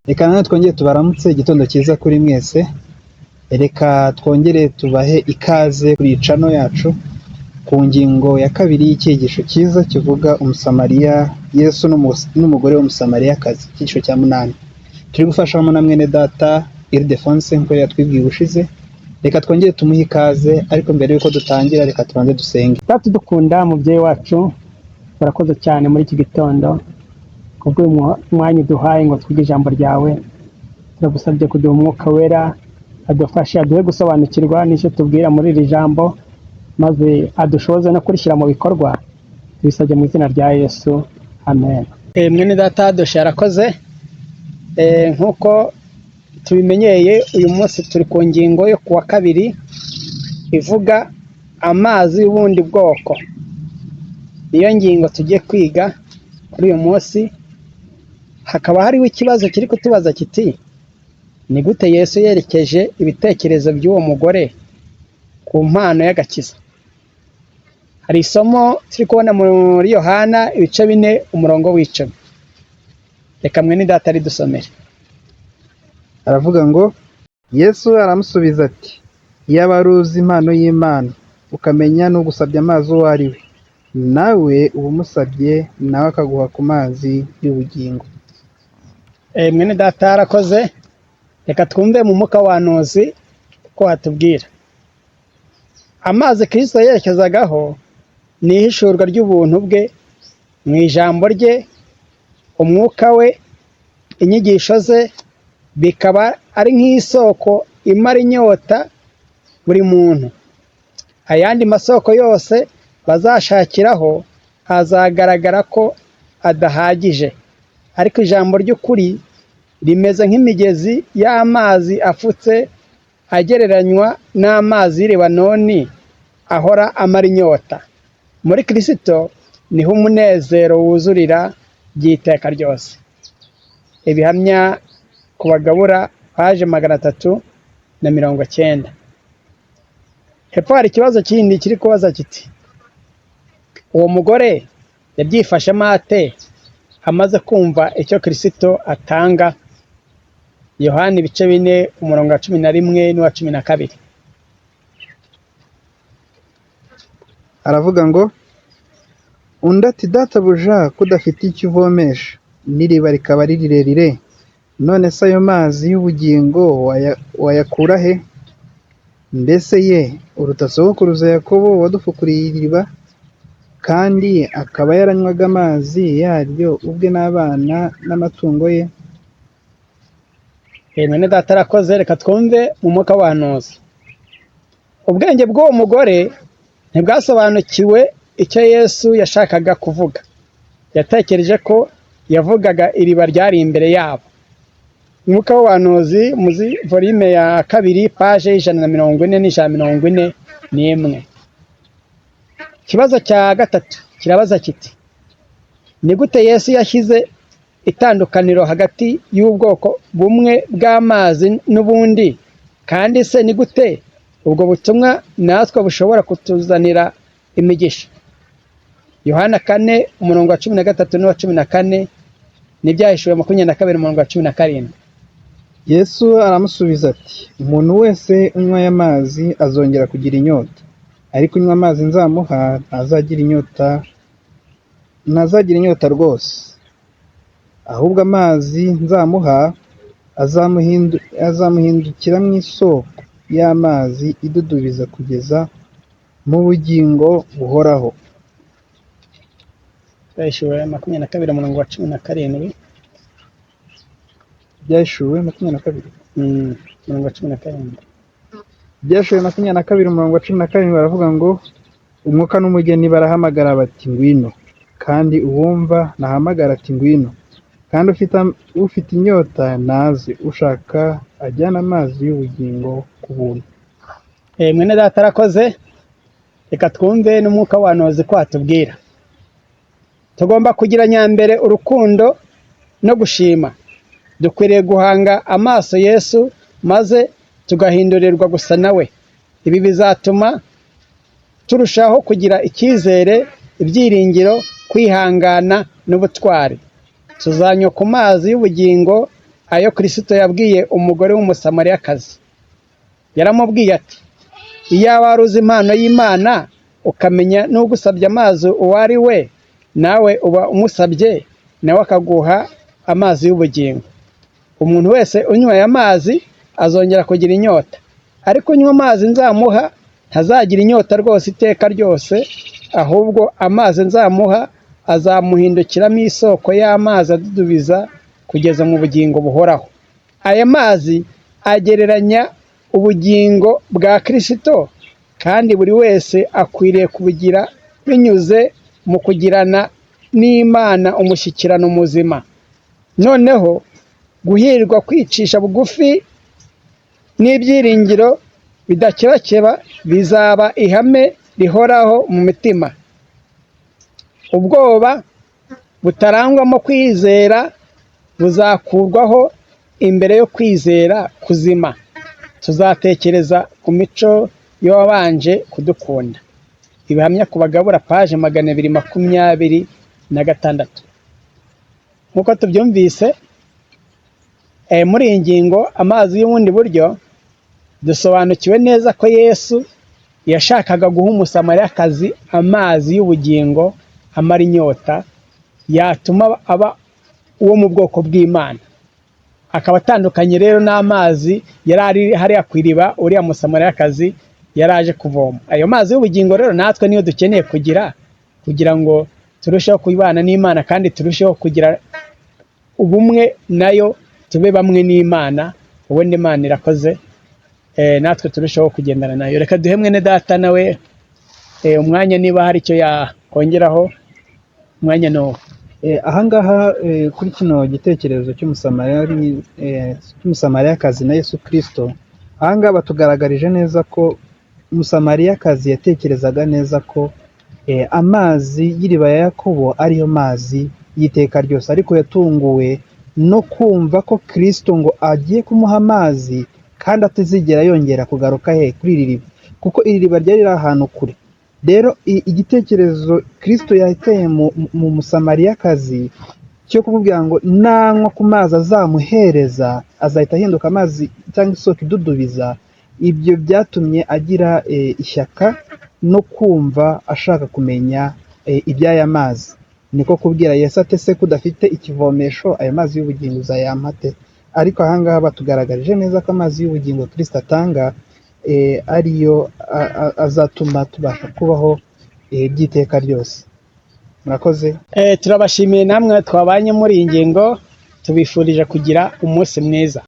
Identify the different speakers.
Speaker 1: Reka nanone twongere tubaramutse igitondo cyiza kuri mwese. Reka twongere tubahe ikaze kuri iyi channel yacu ku ngingo ya kabiri y'icyigisho cyiza kivuga umusamariya Yesu n'umugore w'umusamariyakazi, icyigisho cya 8. Turi gufashamo na mwene data Ildefonse nk'uko yatwibwiye ubushize. Reka twongere tumuhe ikaze, ariko mbere yuko dutangira reka tubanze dusenge.
Speaker 2: Data dukunda mubyeyi wacu, barakoze cyane muri iki gitondo kubwo umwanya duhaye ngo twige ijambo ryawe. Turagusabye kuduha umwuka wera adufashe, aduhe gusobanukirwa n'icyo tubwira muri iri jambo, maze adushoboze no kurishyira mu bikorwa. Tubisabye mu izina rya Yesu, amen. Mwene data doshe yarakoze. Nk'uko tubimenyeye, uyu munsi turi ku ngingo yo kuwa kabiri ivuga amazi y'ubundi bwoko. Niyo ngingo tugiye kwiga kuri uyu munsi. Hakaba hariho ikibazo kiri kutubaza kiti: ni gute Yesu yerekeje ibitekerezo by'uwo mugore ku mpano y'agakiza? Hari isomo turi kubona muri Yohana ibice 4 umurongo w'10. Reka mwene data ridusomere.
Speaker 1: Aravuga ngo, Yesu aramusubiza ati: iyaba wari uzi impano y'Imana, ukamenya n'ugusabye amazi uwo ari we, nawe uba umusabye, nawe akaguha ku mazi y'ubugingo.
Speaker 2: Mwene data arakoze. Reka twumve mu mwuka w'ahanuzi ko hatubwira. Amazi Kristo yerekezagaho ni ihishurwa ry'ubuntu bwe mu ijambo rye, umwuka we, inyigisho ze, bikaba ari nk'isoko imara inyota buri muntu. Ayandi masoko yose bazashakiraho hazagaragara ko adahagije, ariko ijambo ry'ukuri rimeze nk'imigezi y'amazi afutse, agereranywa n'amazi y'i Lebanoni ahora amara inyota. Muri Kristo niho umunezero wuzurira by'iteka ryose. Ibihamya ku bagabura paje 390. Hepfo hari ikibazo kindi kiri kubaza kiti: uwo mugore yabyifashemo ate amaze kumva icyo Kristo atanga? Yohana ibice 4 umurongo wa 11 n'uwa 12.
Speaker 1: Aravuga ngo, undi ati: databuja, ko udafite icyo uvomesha, n'iriba rikaba ari rirerire, none se ayo mazi y'ubugingo wayakura he? Mbese ye uruta sogokuruza Yakobo wadufukuriye iriba, kandi akaba yaranywaga amazi yaryo ubwe n'abana n'amatungo ye?
Speaker 2: Mwene data arakoze. Reka twumve mu mwuka w'ahanuzi. Ubwenge bw'uwo mugore ntibwasobanukiwe icyo Yesu yashakaga kuvuga. Yatekereje ko yavugaga iriba ryari imbere yabo. Umwuka w'ahanuzi muzi volume ya 2 page 140 Ikibazo cya gatatu kirabaza kiti: ni gute Yesu yashyize itandukaniro hagati y'ubwoko bumwe bw'amazi n'ubundi? Kandi se ni gute ubwo butumwa natwe bushobora kutuzanira imigisha? Yohana 4 umurongo wa 13 n'uwa 14, n'ibyahishuwe 22 umurongo wa 17.
Speaker 1: Yesu aramusubiza ati: umuntu wese unywa aya mazi azongera kugira inyota, ariko unywa amazi nzamuha ntazagira inyota rwose, ahubwo amazi nzamuha azamuhindukira mu isoko y'amazi idudubiza kugeza mu bugingo buhoraho.
Speaker 2: Byahishuwe 22 umurongo wa 17.
Speaker 1: Byashuwe 22
Speaker 2: umurongo wa 17.
Speaker 1: Byashuwe 22 umurongo wa 17 baravuga ngo, umwuka n'umugeni barahamagara bati ngwino, kandi uwumva nahamagara ati ngwino, kandi ufite inyota naze, ushaka ajyana amazi y'ubugingo ku buntu.
Speaker 2: Mwene data arakoze. Reka twumve n'umwuka w'ahanuzi ko hatubwira. Tugomba kugira nyambere urukundo no gushima. Dukwiriye guhanga amaso Yesu, maze tugahindurirwa gusa nawe. Ibi bizatuma turushaho kugira icyizere, ibyiringiro, kwihangana n'ubutwari. Tuzanywa ku mazi y'ubugingo ayo Kristo yabwiye umugore w'umusamariyakazi. Yaramubwiye ati, iyaba wari uzi impano y'Imana ukamenya n'ugusabye amazi uwo ari we, nawe uba umusabye nawe akaguha amazi y'ubugingo. Umuntu wese unyweye amazi azongera kugira inyota, ariko unywa amazi nzamuha ntazagira inyota rwose iteka ryose, ahubwo amazi nzamuha azamuhindukiramo isoko y'amazi adudubiza kugeza mu bugingo buhoraho. Aya mazi agereranya ubugingo bwa Kristo, kandi buri wese akwiriye kubugira binyuze mu kugirana n'Imana umushyikirano muzima. Noneho guhirwa kwicisha bugufi n'ibyiringiro bidakebakeba bizaba ihame rihoraho mu mitima. Ubwoba butarangwamo kwizera buzakurwaho imbere yo kwizera kuzima. Tuzatekereza ku mico y'uwabanje kudukunda. Ibihamya ku Bagabura, paje 226. Nk'uko tubyumvise muri iyi ngingo amazi y'ubundi buryo, dusobanukiwe neza ko Yesu yashakaga guha umusamariyakazi amazi y'ubugingo amara inyota, yatuma aba uwo mu bwoko bw'Imana. Akaba atandukanye rero n'amazi yari ari hariya ku iriba uriya musamariyakazi yari aje kuvoma. Ayo mazi y'ubugingo rero natwe niyo dukeneye kugira ngo turusheho kubana n'Imana, kandi turusheho kugira ubumwe nayo, tube bamwe n'Imana. Ubundi Imana irakoze, natwe turusheho kugendana nayo. Reka duhe mwene data nawe umwanya, niba hari icyo yakongeraho, umwanya n'uwo.
Speaker 1: Ahangaha kuri kino gitekerezo cy'umusamariyakazi na Yesu Kristo, ahangaha batugaragarije neza ko umusamariyakazi yatekerezaga neza ko amazi y'iriba ya Yakobo ariyo mazi y'iteka ryose, ariko yatunguwe no kumva ko Kristo ngo agiye kumuha amazi kandi atazigera yongera kugaruka kuri iri riba, kuko iri riba ryari riri ahantu kure. Rero igitekerezo Kristo yateye mu musamariyakazi cyo kumubwira ngo nanywa ku mazi azamuhereza azahita ahinduka amazi cyangwa isoko idudubiza, ibyo byatumye agira ishyaka no kumva ashaka kumenya iby'aya mazi. Niko kubwira Yesu ati, se kudafite ikivomesho aya mazi y'ubugingo uzayampate? Ariko ahangaha batugaragarije neza ko amazi y'ubugingo Kristo atanga ariyo azatuma tubasha kubaho by'iteka ryose. Murakoze.
Speaker 2: Turabashimiye namwe twabanye muri iyi ngingo, tubifurije kugira umunsi mwiza.